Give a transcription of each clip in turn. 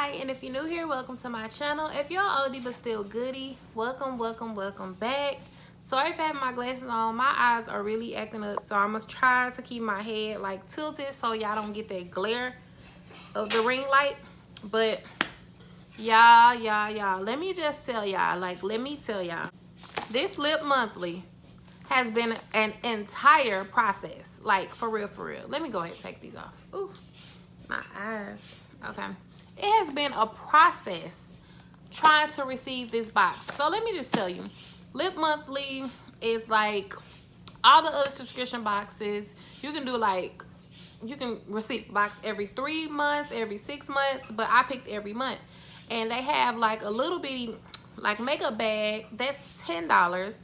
Hi, and if you're new here, welcome to my channel. If you're oldie but still goodie, welcome back. Sorry for having my glasses on. My eyes are really acting up, so I must try to keep my head like tilted so y'all don't get that glare of the ring light. But y'all, let me just tell y'all, this lip monthly has been an entire process, like for real. Let me go ahead and take these off. Ooh, my eyes. Okay, it has been a process trying to receive this box. So let me just tell you, lip monthly is like all the other subscription boxes. You can do like, you can receive box every 3 months, every 6 months, but I picked every month. And they have like a little bitty like makeup bag that's $10.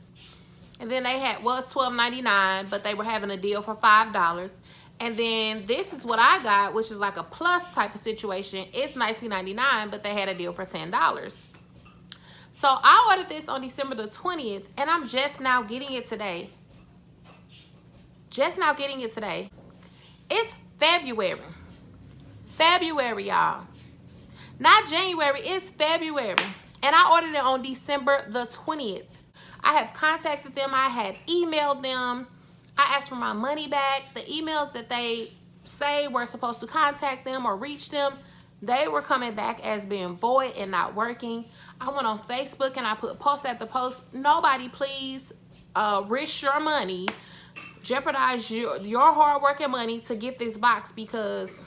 And then they had, well, it's $12.99, but they were having a deal for $5. And then this is what I got, which is like a plus type of situation. It's $19.99, but they had a deal for $10. So I ordered this on December the 20th, and I'm just now getting it today. It's February. February, y'all. Not January, it's February. And I ordered it on December the 20th. I have contacted them. I had emailed them. I asked for my money back. The emails that they say were supposed to contact them or reach them, they were coming back as being void and not working. I went on Facebook and I put post after post. Nobody please risk your money, jeopardize your hard work and money to get this box, because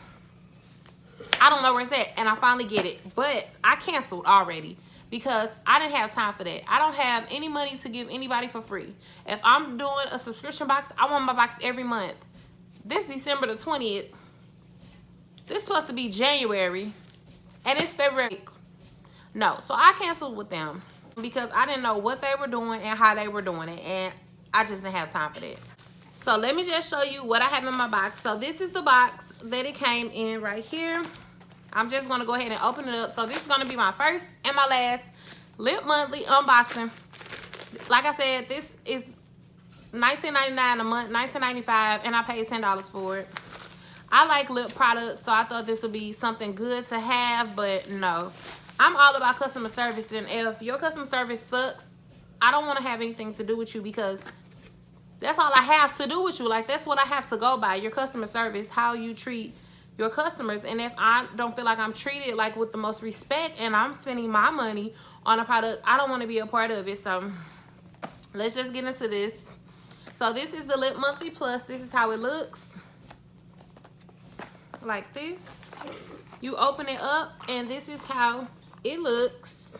I don't know where it's at. And I finally get it, but I canceled already because I didn't have time for that. I don't have any money to give anybody for free. If I'm doing a subscription box, I want my box every month. This December the 20th, this is supposed to be January, and it's February. No, so I canceled with them because I didn't know what they were doing and how they were doing it, and I just didn't have time for that. So let me just show you what I have in my box. So this is the box that it came in right here. I'm just going to go ahead and open it up. So this is going to be my first and my last lip monthly unboxing. Like I said, this is $19.99 a month, $19.95, and I paid $10 for it. I like lip products, so I thought this would be something good to have, but no. I'm all about customer service, and if your customer service sucks, I don't want to have anything to do with you, because that's all I have to do with you. Like, that's what I have to go by, your customer service, how you treat your customers. And if I don't feel like I'm treated like with the most respect and I'm spending my money on a product, I don't want to be a part of it. So let's just get into this. So this is the Lip Monthly Plus. This is how it looks. Like this. You open it up and this is how it looks.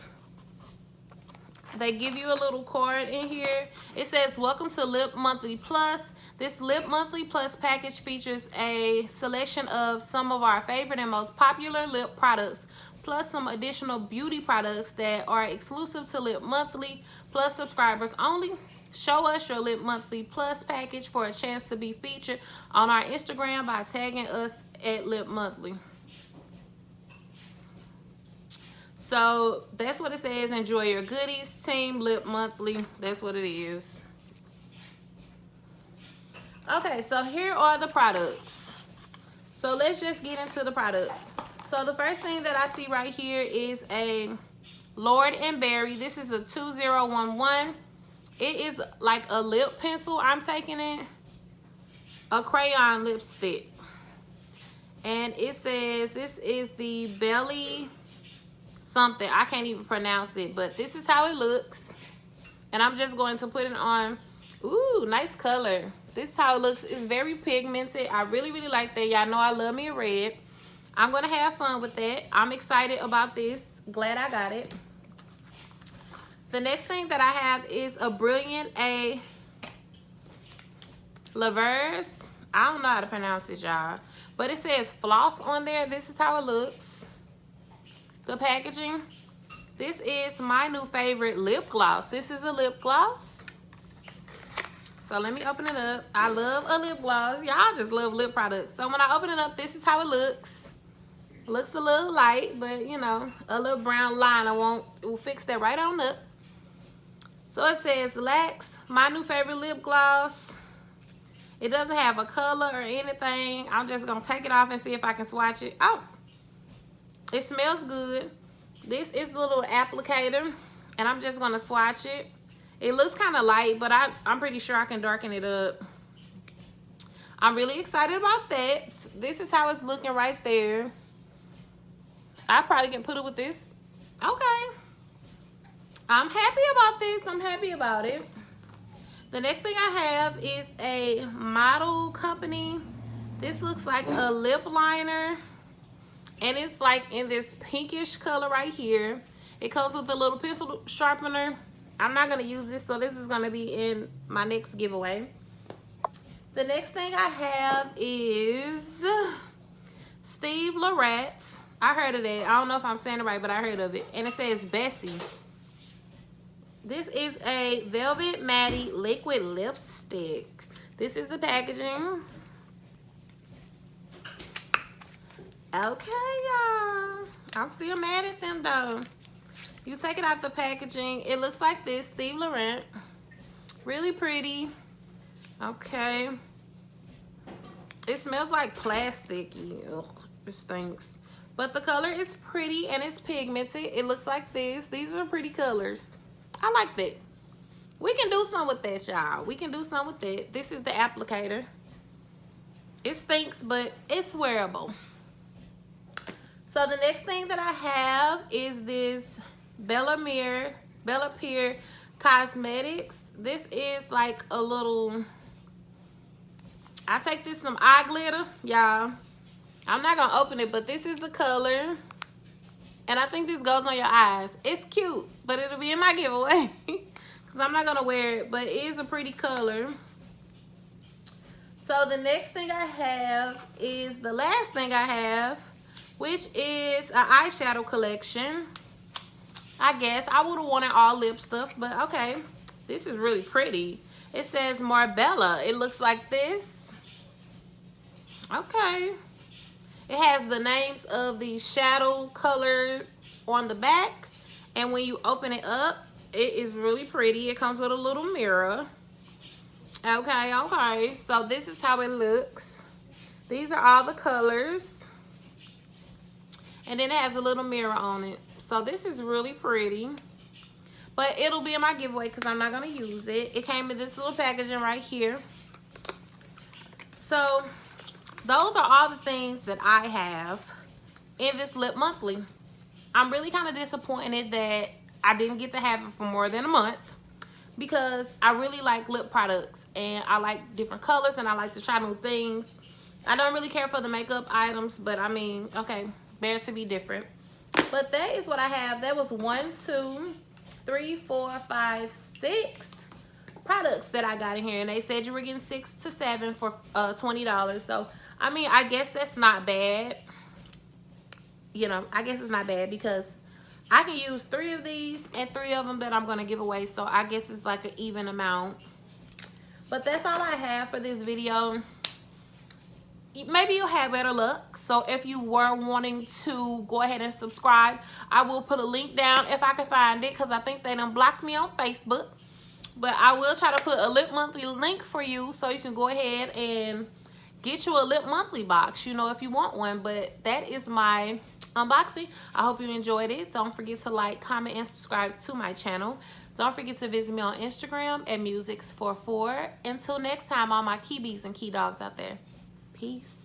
They give you a little card in here. It says, welcome to Lip Monthly Plus. This Lip Monthly Plus package features a selection of some of our favorite and most popular lip products, plus some additional beauty products that are exclusive to Lip Monthly Plus subscribers only. Show us your Lip Monthly Plus package for a chance to be featured on our Instagram by tagging us at Lip Monthly. So that's what it says. Enjoy your goodies, Team Lip Monthly. That's what it is. Okay, so here are the products. So let's just get into the products. So the first thing that I see right here is a Lord & Berry. This is a 2011. It is like a lip pencil. I'm taking it. A crayon lipstick. And it says this is the Belly something. I can't even pronounce it, but this is how it looks. And I'm just going to put it on. Ooh, nice color. This is how it looks. It's very pigmented. I really like that. Y'all know I love me a red. I'm going to have fun with that. I'm excited about this. Glad I got it. The next thing that I have is a Brilliant A Lavers. I don't know how to pronounce it, y'all. But it says floss on there. This is how it looks. The packaging. This is my new favorite lip gloss. This is a lip gloss. So let me open it up. I love a lip gloss. Y'all just love lip products. So when I open it up, this is how it looks. It looks a little light, but you know, a little brown line. We'll fix that right on up. So it says Lax, my new favorite lip gloss. It doesn't have a color or anything. I'm just gonna take it off and see if I can swatch it. Oh, It smells good. This is the little applicator, and I'm just gonna swatch it. It looks kind of light, but I'm pretty sure I can darken it up. I'm really excited about that. This is how it's looking right there. I probably can put it with this. Okay. I'm happy about this. I'm happy about it. The next thing I have is a Model Company. This looks like a lip liner. And it's like in this pinkish color right here. It comes with a little pencil sharpener. I'm not going to use this, so this is going to be in my next giveaway. The next thing I have is Steve Laurent. I heard of that. I don't know if I'm saying it right, but I heard of it. And it says Bessie. This is a Velvet Mady liquid lipstick. This is the packaging. Okay, y'all. I'm still mad at them, though. You take it out the packaging. It looks like this, Steve Laurent. Really pretty. Okay. It smells like plasticky. Ugh, it stinks. But the color is pretty and it's pigmented. It looks like this. These are pretty colors. I like that. We can do something with that, y'all. We can do something with that. This is the applicator. It stinks, but it's wearable. So the next thing that I have is this Bella Pierre Cosmetics. This is like a little, I take this some eye glitter, y'all. I'm not gonna open it, but this is the color. And I think this goes on your eyes. It's cute, but it'll be in my giveaway. Because I'm not gonna wear it, but it is a pretty color. So the next thing I have is the last thing I have, which is an eyeshadow collection. I guess I would have wanted all lip stuff, but okay. This is really pretty. It says Marbella. It looks like this. Okay. It has the names of the shadow color on the back. And when you open it up, it is really pretty. It comes with a little mirror. Okay, okay. So this is how it looks. These are all the colors. And then it has a little mirror on it. So this is really pretty. But it'll be in my giveaway because I'm not going to use it. It came in this little packaging right here. So those are all the things that I have in this Lip Monthly. I'm really kind of disappointed that I didn't get to have it for more than a month. Because I really like lip products. And I like different colors and I like to try new things. I don't really care for the makeup items. But I mean, okay. Better to be different. But that is what I have. That was 1, 2, 3, 4, 5, 6 products that I got in here. And they said you were getting 6 to 7 for $20. So, I mean, I guess that's not bad. You know, I guess it's not bad because I can use 3 of these and 3 of them that I'm going to give away. So, I guess it's like an even amount. But that's all I have for this video. Maybe you'll have better luck. So if you were wanting to go ahead and subscribe, I will put a link down if I can find it, because I think they done blocked me on Facebook. But I will try to put a Lip Monthly link for you so you can go ahead and get you a Lip Monthly box, you know, if you want one. But that is my unboxing. I hope you enjoyed it. Don't forget to like, comment, and subscribe to my channel. Don't forget to visit me on Instagram at Musics44. Until next time, all my key bees and key dogs out there. Peace.